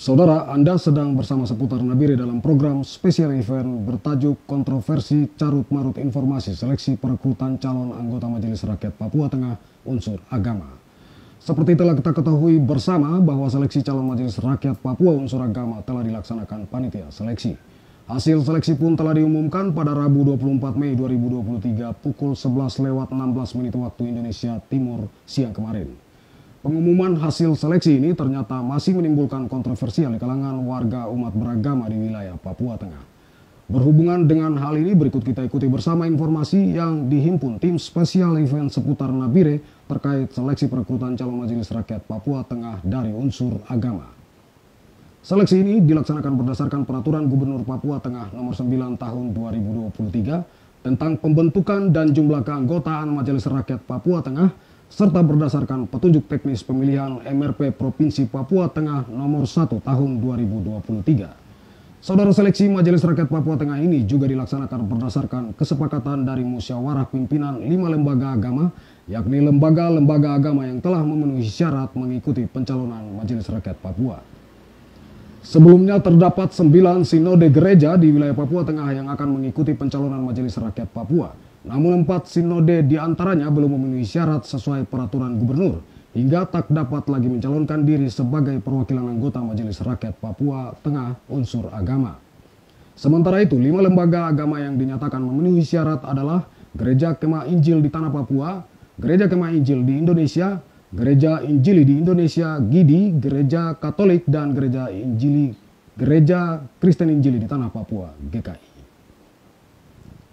Saudara, Anda sedang bersama seputar Nabire dalam program spesial event bertajuk Kontroversi Carut Marut Informasi Seleksi Perekrutan Calon Anggota Majelis Rakyat Papua Tengah Unsur Agama. Seperti telah kita ketahui bersama bahwa seleksi calon Majelis Rakyat Papua Unsur Agama telah dilaksanakan panitia seleksi. Hasil seleksi pun telah diumumkan pada Rabu 24 Mei 2023 pukul 11:16 waktu Indonesia Timur siang kemarin. Pengumuman hasil seleksi ini ternyata masih menimbulkan kontroversial di kalangan warga umat beragama di wilayah Papua Tengah. Berhubungan dengan hal ini, berikut kita ikuti bersama informasi yang dihimpun tim spesial event seputar Nabire terkait seleksi perekrutan calon Majelis Rakyat Papua Tengah dari unsur agama. Seleksi ini dilaksanakan berdasarkan Peraturan Gubernur Papua Tengah Nomor 9 Tahun 2023 tentang pembentukan dan jumlah keanggotaan Majelis Rakyat Papua Tengah, serta berdasarkan petunjuk teknis pemilihan MRP Provinsi Papua Tengah Nomor 1 Tahun 2023. Saudara, seleksi Majelis Rakyat Papua Tengah ini juga dilaksanakan berdasarkan kesepakatan dari musyawarah pimpinan 5 lembaga agama, yakni lembaga-lembaga agama yang telah memenuhi syarat mengikuti pencalonan Majelis Rakyat Papua. Sebelumnya terdapat 9 sinode gereja di wilayah Papua Tengah yang akan mengikuti pencalonan Majelis Rakyat Papua. Namun 4 sinode diantaranya belum memenuhi syarat sesuai peraturan gubernur, hingga tak dapat lagi mencalonkan diri sebagai perwakilan anggota Majelis Rakyat Papua Tengah unsur agama. Sementara itu, 5 lembaga agama yang dinyatakan memenuhi syarat adalah Gereja Kemah Injil di Tanah Papua, Gereja Kemah Injil di Indonesia, Gereja Injili di Indonesia, GIDI, Gereja Katolik, dan Gereja Kristen Injili di Tanah Papua, GKI.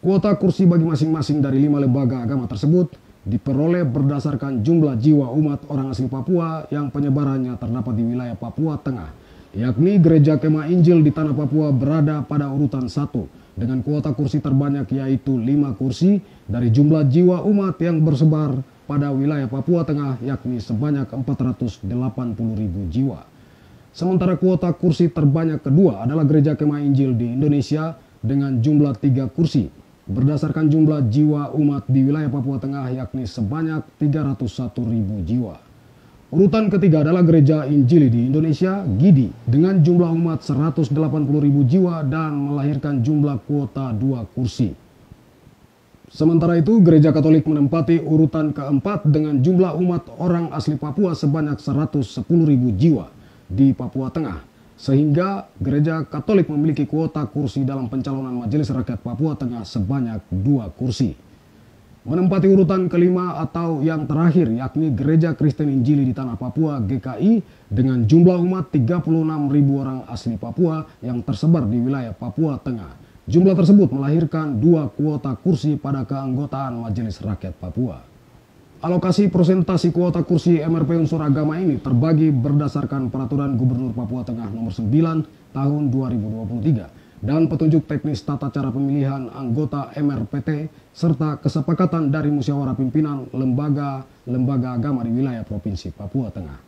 Kuota kursi bagi masing-masing dari 5 lembaga agama tersebut diperoleh berdasarkan jumlah jiwa umat orang asli Papua yang penyebarannya terdapat di wilayah Papua Tengah, yakni Gereja Kemah Injil di Tanah Papua berada pada urutan 1 dengan kuota kursi terbanyak yaitu 5 kursi dari jumlah jiwa umat yang bersebar pada wilayah Papua Tengah, yakni sebanyak 480.000 jiwa. Sementara kuota kursi terbanyak kedua adalah Gereja Kemah Injil di Indonesia dengan jumlah 3 kursi berdasarkan jumlah jiwa umat di wilayah Papua Tengah, yakni sebanyak 301.000 jiwa. Urutan ketiga adalah Gereja Injili di Indonesia, GIDI, dengan jumlah umat 180.000 jiwa dan melahirkan jumlah kuota 2 kursi. Sementara itu, Gereja Katolik menempati urutan keempat dengan jumlah umat orang asli Papua sebanyak 110.000 jiwa di Papua Tengah, sehingga Gereja Katolik memiliki kuota kursi dalam pencalonan Majelis Rakyat Papua Tengah sebanyak 2 kursi. Menempati urutan kelima atau yang terakhir yakni Gereja Kristen Injili di Tanah Papua, GKI, dengan jumlah umat 36.000 orang asli Papua yang tersebar di wilayah Papua Tengah. Jumlah tersebut melahirkan 2 kuota kursi pada keanggotaan Majelis Rakyat Papua. Alokasi prosentasi kuota kursi MRP unsur agama ini terbagi berdasarkan Peraturan Gubernur Papua Tengah Nomor 9 Tahun 2023 dan petunjuk teknis tata cara pemilihan anggota MRPT serta kesepakatan dari musyawarah pimpinan lembaga agama di wilayah Provinsi Papua Tengah.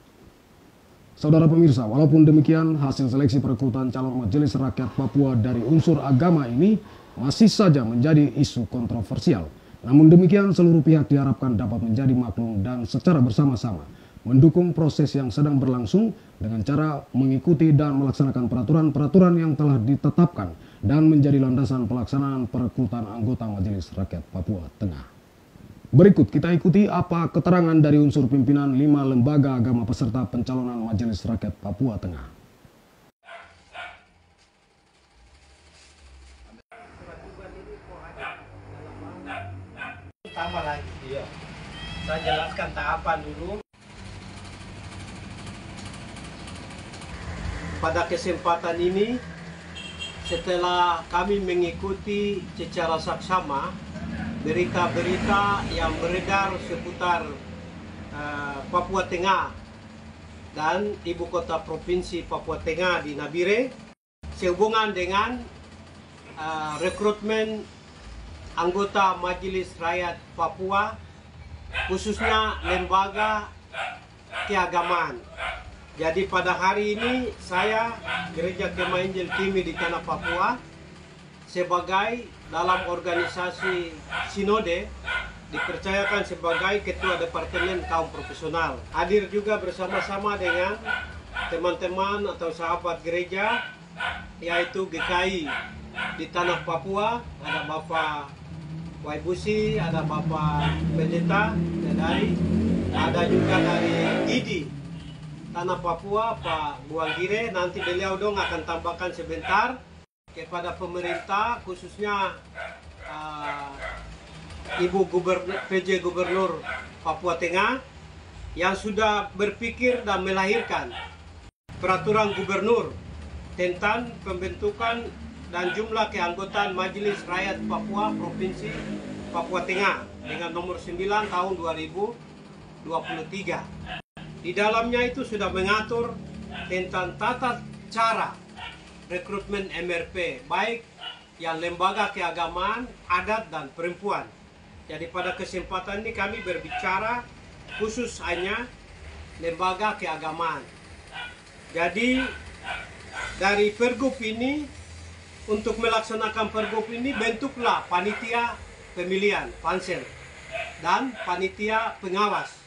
Saudara pemirsa, walaupun demikian hasil seleksi perekrutan calon Majelis Rakyat Papua dari unsur agama ini masih saja menjadi isu kontroversial. Namun demikian, seluruh pihak diharapkan dapat menjadi maklum dan secara bersama-sama mendukung proses yang sedang berlangsung dengan cara mengikuti dan melaksanakan peraturan-peraturan yang telah ditetapkan dan menjadi landasan pelaksanaan perekrutan anggota Majelis Rakyat Papua Tengah. Berikut kita ikuti apa keterangan dari unsur pimpinan 5 lembaga agama peserta pencalonan Majelis Rakyat Papua Tengah. Tambah lagi. Iya. Saya jelaskan tahapan dulu. Pada kesempatan ini, setelah kami mengikuti secara saksama berita-berita yang beredar seputar Papua Tengah dan ibu kota provinsi Papua Tengah di Nabire, sehubungan dengan rekrutmen anggota Majelis Rakyat Papua, khususnya lembaga keagamaan. Jadi pada hari ini saya Gereja Kemah Injil Timi di Tanah Papua sebagai dalam organisasi sinode dipercayakan sebagai Ketua Departemen Kaum Profesional. Hadir juga bersama-sama dengan teman-teman atau sahabat gereja, yaitu GKI di tanah Papua. Ada Bapak Waibusi, ada Bapak Pendeta dari, ada juga dari IDI tanah Papua, Pak Buanggire. Nanti beliau dong akan tambahkan sebentar kepada pemerintah, khususnya Ibu PJ Gubernur Papua Tengah yang sudah berpikir dan melahirkan peraturan gubernur tentang pembentukan dan jumlah keanggotaan Majelis Rakyat Papua Provinsi Papua Tengah dengan nomor 9 tahun 2023. Di dalamnya itu sudah mengatur tentang tata cara rekrutmen MRP, baik yang lembaga keagamaan, adat, dan perempuan. Jadi pada kesempatan ini kami berbicara khusus hanya lembaga keagamaan. Jadi dari Pergub ini, untuk melaksanakan Pergub ini bentuklah panitia pemilihan, pansel, dan panitia pengawas.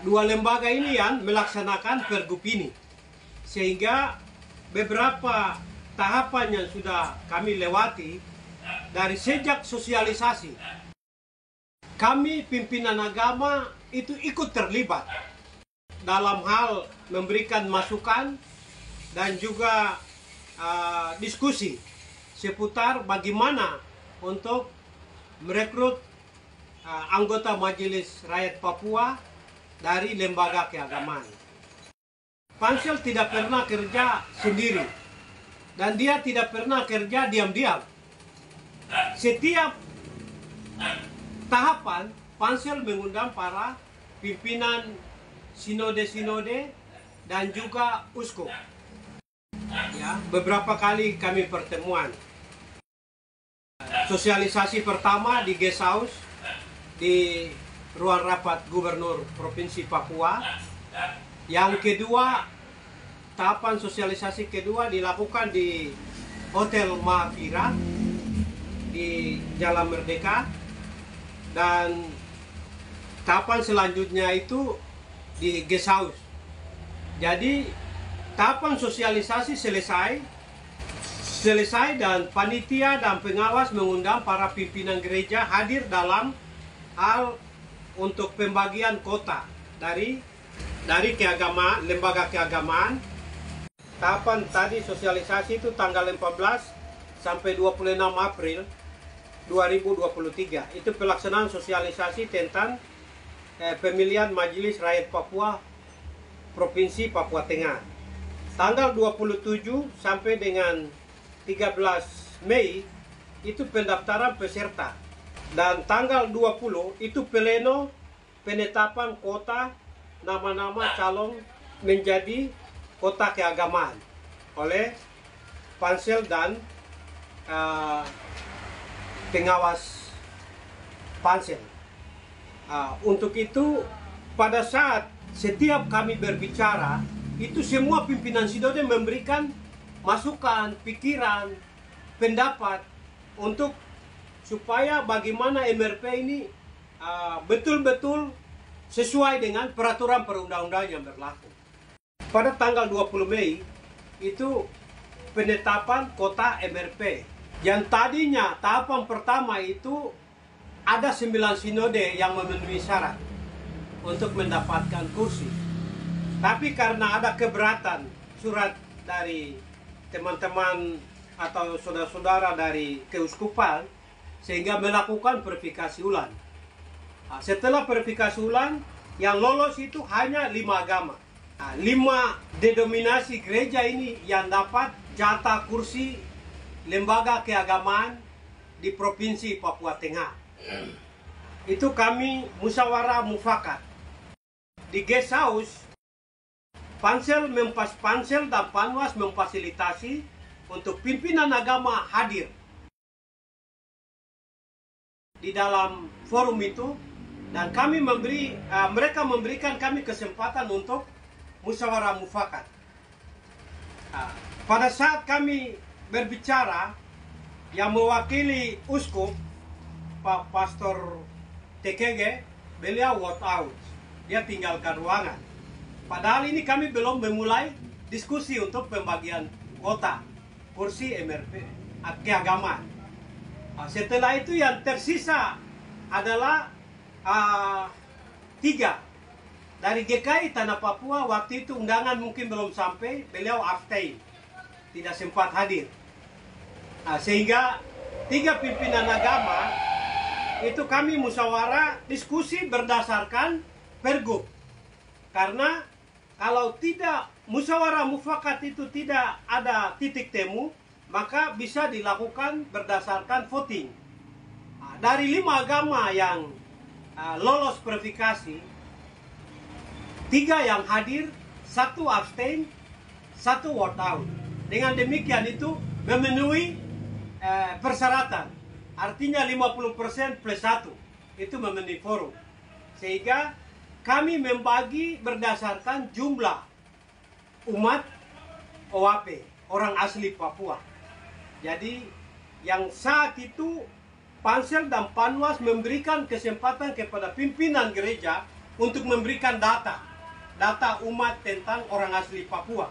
Dua lembaga ini yang melaksanakan Pergub ini. Sehingga beberapa tahapan yang sudah kami lewati dari sejak sosialisasi. Kami pimpinan agama itu ikut terlibat dalam hal memberikan masukan dan juga diskusi seputar bagaimana untuk merekrut anggota Majelis Rakyat Papua dari lembaga keagamaan. Pansel tidak pernah kerja sendiri dan dia tidak pernah kerja diam-diam. Setiap tahapan pansel mengundang para pimpinan sinode-sinode dan juga uskup. Ya, beberapa kali kami pertemuan. Sosialisasi pertama di guest house di ruang rapat Gubernur Provinsi Papua. Yang kedua, tahapan sosialisasi kedua dilakukan di Hotel Mahapira di Jalan Merdeka. Dan tahapan selanjutnya itu di guest house. Jadi tahapan sosialisasi selesai dan panitia dan pengawas mengundang para pimpinan gereja hadir dalam hal untuk pembagian kota dari keagamaan, lembaga keagamaan. Tahapan tadi sosialisasi itu tanggal 14 sampai 26 April 2023. Itu pelaksanaan sosialisasi tentang pemilihan Majelis Rakyat Papua Provinsi Papua Tengah. Tanggal 27 sampai dengan 13 Mei itu pendaftaran peserta. Dan tanggal 20 itu pleno penetapan kota nama-nama calon menjadi kota keagamaan oleh pansel dan pengawas pansel. Untuk itu pada saat setiap kami berbicara itu semua pimpinan sinode memberikan masukan, pikiran, pendapat untuk supaya bagaimana MRP ini betul-betul sesuai dengan peraturan perundang-undangan yang berlaku. Pada tanggal 20 Mei itu penetapan kota MRP. Yang tadinya tahapan pertama itu ada 9 sinode yang memenuhi syarat untuk mendapatkan kursi. Tapi karena ada keberatan surat dari teman-teman atau saudara-saudara dari keuskupan, sehingga melakukan verifikasi ulang. Setelah verifikasi ulang, yang lolos itu hanya 5 agama. 5 denominasi gereja ini yang dapat jatah kursi lembaga keagamaan di Provinsi Papua Tengah. Itu kami musyawarah mufakat. Di guest house, pansel dan panwas memfasilitasi untuk pimpinan agama hadir di dalam forum itu, dan kami mereka memberikan kami kesempatan untuk musyawarah mufakat. Pada saat kami berbicara, yang mewakili uskup Pak Pastor TKG, beliau walk out, dia tinggalkan ruangan. Padahal ini kami belum memulai diskusi untuk pembagian kuota kursi MRP keagamaan. Setelah itu yang tersisa adalah 3 dari GKI Tanah Papua. Waktu itu undangan mungkin belum sampai, beliau abstain, tidak sempat hadir. Sehingga 3 pimpinan agama itu kami musyawarah diskusi berdasarkan pergub. Karena kalau tidak musyawarah mufakat itu tidak ada titik temu, maka bisa dilakukan berdasarkan voting. Dari 5 agama yang lolos verifikasi, 3 yang hadir, 1 abstain, 1 vote out. Dengan demikian itu memenuhi persyaratan. Artinya 50% plus 1 itu memenuhi forum. Sehingga kami membagi berdasarkan jumlah umat OAP, orang asli Papua. Jadi yang saat itu Pansel dan Panwas memberikan kesempatan kepada pimpinan gereja untuk memberikan data umat tentang orang asli Papua,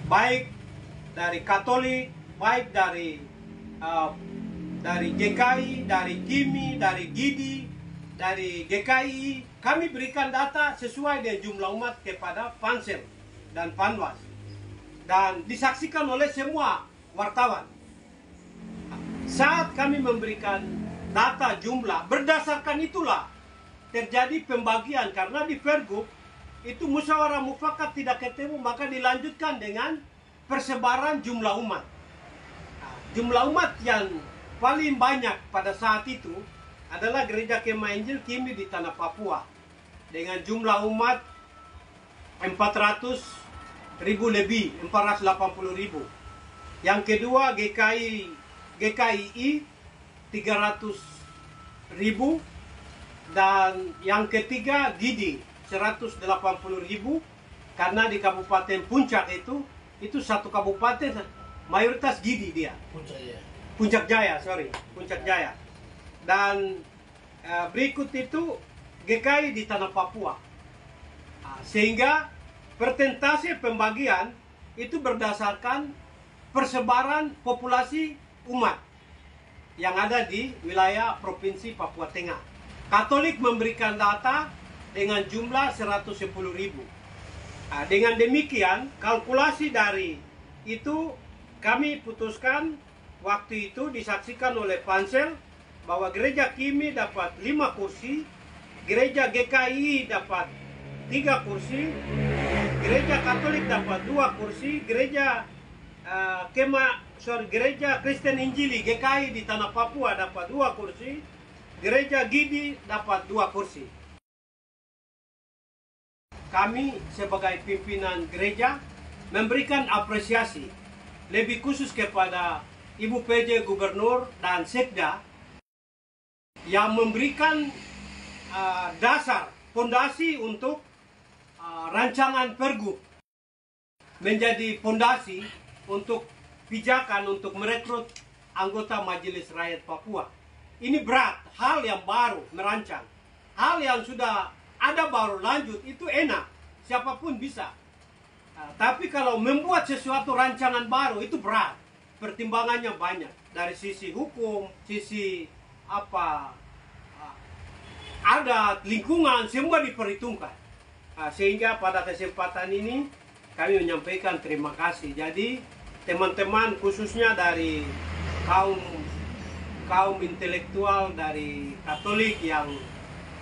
baik dari Katolik, baik dari GKI, dari GIMI, dari GIDI, dari GKI. Kami berikan data sesuai dengan jumlah umat kepada Pansel dan Panwas, dan disaksikan oleh semua wartawan. Saat kami memberikan data jumlah, berdasarkan itulah terjadi pembagian. Karena di Pergub itu musyawarah mufakat tidak ketemu, maka dilanjutkan dengan persebaran jumlah umat. Jumlah umat yang paling banyak pada saat itu adalah Gereja Kemah Injil Kimi di Tanah Papua dengan jumlah umat 400.000 lebih, 480.000. Yang kedua GKII 300.000, dan yang ketiga GIDI 180.000. Karena di Kabupaten Puncak itu satu kabupaten mayoritas GIDI dia. Puncak Jaya. Dan berikut itu GKI di Tanah Papua. Sehingga persentase pembagian itu berdasarkan persebaran populasi umat yang ada di wilayah Provinsi Papua Tengah. Katolik memberikan data dengan jumlah 110.000. Dengan demikian, kalkulasi dari itu kami putuskan, waktu itu disaksikan oleh Pansel, bahwa Gereja Kimi dapat 5 kursi, Gereja GKI dapat 3 kursi, Gereja Katolik dapat 2 kursi, Gereja Gereja Kristen Injili GKI di Tanah Papua dapat 2 kursi, Gereja GIDI dapat 2 kursi. Kami sebagai pimpinan gereja memberikan apresiasi lebih khusus kepada Ibu PJ Gubernur dan Sekda yang memberikan dasar, fondasi untuk rancangan Pergub menjadi fondasi untuk pijakan untuk merekrut anggota Majelis Rakyat Papua. Ini berat, hal yang baru merancang. Hal yang sudah ada baru lanjut itu enak, siapapun bisa. Tapi kalau membuat sesuatu rancangan baru itu berat, pertimbangannya banyak. Dari sisi hukum, sisi adat, lingkungan, semua diperhitungkan. Sehingga pada kesempatan ini kami menyampaikan terima kasih. Jadi teman-teman khususnya dari kaum intelektual dari Katolik yang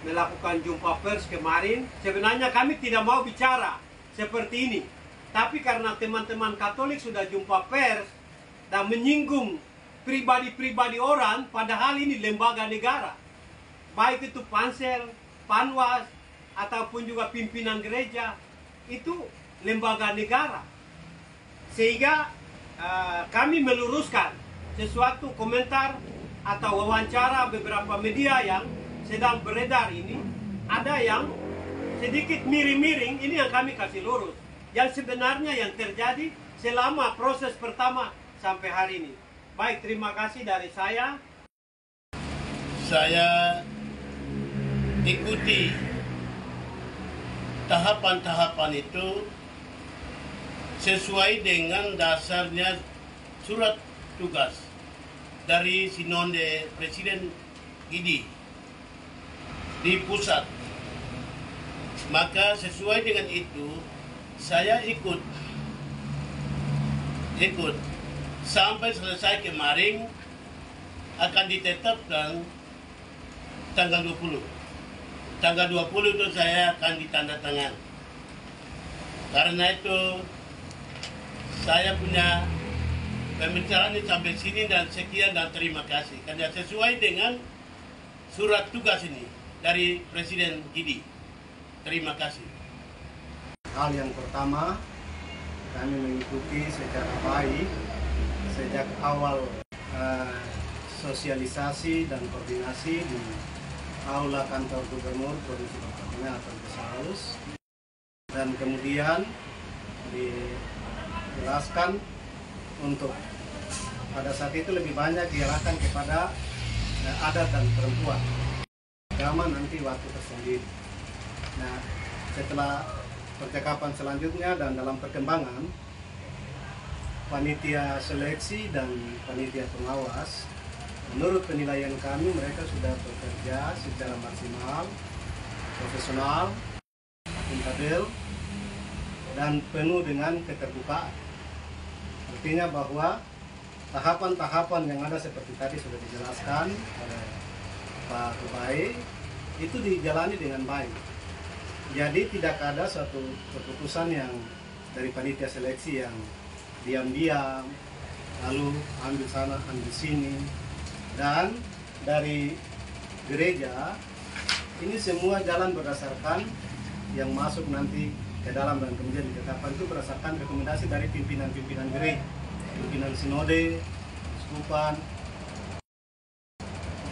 melakukan jumpa pers kemarin, sebenarnya kami tidak mau bicara seperti ini. Tapi karena teman-teman Katolik sudah jumpa pers dan menyinggung pribadi-pribadi orang, padahal ini lembaga negara. Baik itu Pansel, Panwas, ataupun juga pimpinan gereja, itu lembaga negara. Sehingga kami meluruskan sesuatu komentar atau wawancara beberapa media yang sedang beredar ini. Ada yang sedikit miring-miring, ini yang kami kasih lurus. Yang sebenarnya yang terjadi selama proses pertama sampai hari ini. Baik, terima kasih dari saya. Saya ikuti tahapan-tahapan itu sesuai dengan dasarnya surat tugas dari Sinode Presiden Gidi di pusat. Maka sesuai dengan itu saya ikut sampai selesai kemarin akan ditetapkan tanggal 20. Tanggal 20 itu saya akan ditandatangan. Karena itu saya punya pembicaraan sampai sini dan sekian dan terima kasih. Karena sesuai dengan surat tugas ini dari Presiden Gidi. Terima kasih. Hal yang pertama, kami mengikuti secara baik sejak awal sosialisasi dan koordinasi di Aula Kantor Gubernur Provinsi Papua Tengah atau Gesaus, dan kemudian dijelaskan untuk pada saat itu lebih banyak diarahkan kepada adat dan perempuan, agama nanti waktu tersendiri. Nah, setelah percakapan selanjutnya dan dalam perkembangan, panitia seleksi dan panitia pengawas, menurut penilaian kami mereka sudah bekerja secara maksimal, profesional, akuntabel, dan penuh dengan keterbukaan. Artinya bahwa tahapan-tahapan yang ada seperti tadi sudah dijelaskan oleh Pak Tubai itu dijalani dengan baik. Jadi tidak ada suatu keputusan yang dari panitia seleksi yang diam-diam, lalu ambil sana, ambil sini. Dan dari gereja, ini semua jalan berdasarkan yang masuk nanti ke dalam dan kemudian ditetapkan itu berdasarkan rekomendasi dari pimpinan-pimpinan gereja, pimpinan sinode, uskupan.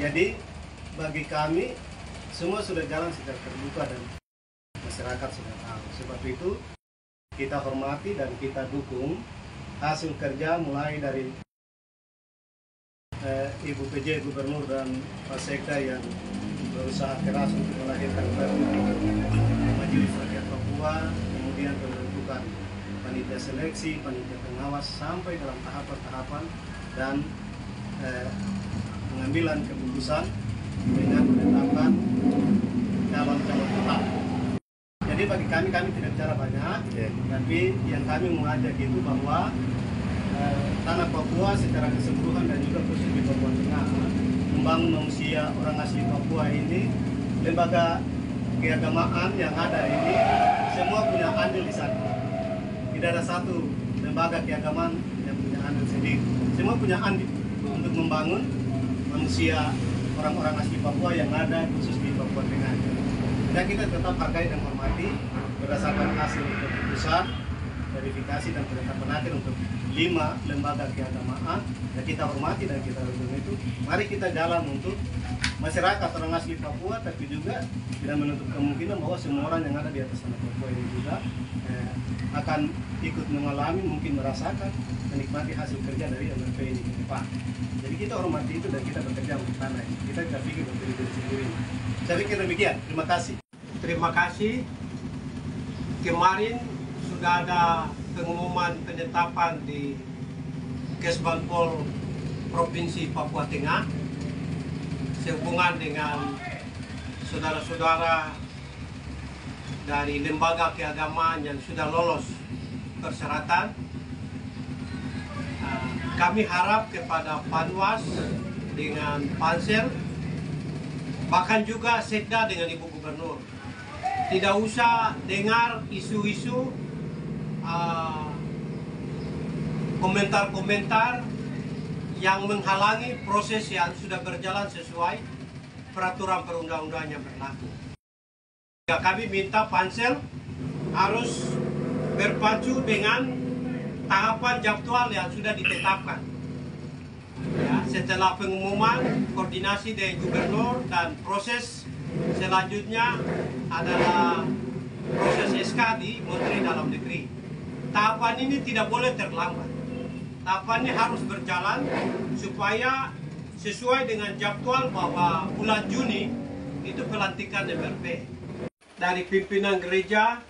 Jadi bagi kami semua sudah jalan secara terbuka dan masyarakat sudah tahu. Sebab itu kita hormati dan kita dukung hasil kerja mulai dari Ibu PJ Gubernur dan Pak Sekda yang berusaha keras untuk melahirkan Majelis Rakyat Papua, kemudian pembentukan panitia seleksi, panitia pengawas sampai dalam tahapan-tahapan dan pengambilan keputusan dengan menetapkan calon-calon tetap. Jadi bagi kami tidak bicara banyak, tapi yang kami mengajak itu bahwa tanah Papua secara keseluruhan dan juga khusus di Papua Tengah membangun manusia orang asli Papua ini, lembaga keagamaan yang ada ini semua punya andil di sana. Tidak ada satu lembaga keagamaan yang punya andil sendiri. Semua punya andil untuk membangun manusia orang-orang asli Papua yang ada khusus di Papua Tengah. Dan kita tetap hargai dan hormati berdasarkan hasil keputusan, verifikasi dan penetapan akhir untuk 5 lembaga keagamaan, dan kita hormati dan kita dukung itu. Mari kita jalan untuk masyarakat orang asli Papua, tapi juga tidak menutup kemungkinan bahwa semua orang yang ada di atas tanah Papua ini juga akan ikut mengalami, mungkin merasakan, menikmati hasil kerja dari MRP ini ke depan. Jadi kita hormati itu dan kita bekerja untuk tanah ini. Kita tidak pikir untuk diri sendiri. Saya pikir demikian. Terima kasih. Terima kasih. Kemarin sudah ada pengumuman penetapan di Kesbangpol Provinsi Papua Tengah sehubungan dengan saudara-saudara dari lembaga keagamaan yang sudah lolos persyaratan. Kami harap kepada Panwas dengan Pansel, bahkan juga Sekda dengan Ibu Gubernur, tidak usah dengar isu-isu komentar-komentar yang menghalangi proses yang sudah berjalan sesuai peraturan perundang-undangan yang berlaku. Kami minta Pansel harus berpacu dengan tahapan jadwal yang sudah ditetapkan. Ya, setelah pengumuman, koordinasi dengan Gubernur dan proses selanjutnya adalah proses SK di Menteri Dalam Negeri. Tahapan ini tidak boleh terlambat. Tahapannya harus berjalan supaya sesuai dengan jadwal bahwa bulan Juni itu pelantikan MRP. Dari pimpinan gereja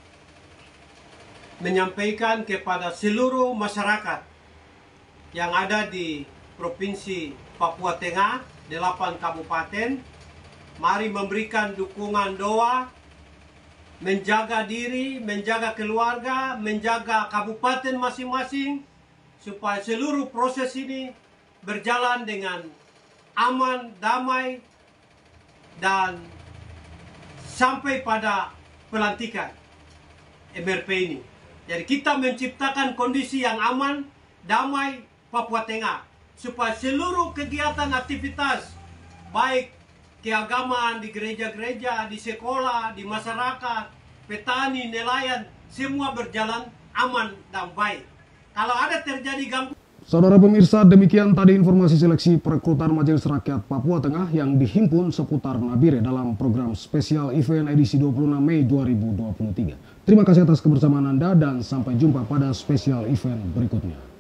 menyampaikan kepada seluruh masyarakat yang ada di Provinsi Papua Tengah, 8 kabupaten, mari memberikan dukungan doa, menjaga diri, menjaga keluarga, menjaga kabupaten masing-masing, supaya seluruh proses ini berjalan dengan aman, damai, dan sampai pada pelantikan MRP ini. Jadi kita menciptakan kondisi yang aman, damai Papua Tengah, supaya seluruh kegiatan aktivitas baik keagamaan di gereja-gereja, di sekolah, di masyarakat, petani, nelayan, semua berjalan aman dan baik. Kalau ada terjadi gangguan. Saudara pemirsa, demikian tadi informasi seleksi perekrutan Majelis Rakyat Papua Tengah yang dihimpun seputar Nabire dalam program spesial event edisi 26 Mei 2023. Terima kasih atas kebersamaan Anda dan sampai jumpa pada spesial event berikutnya.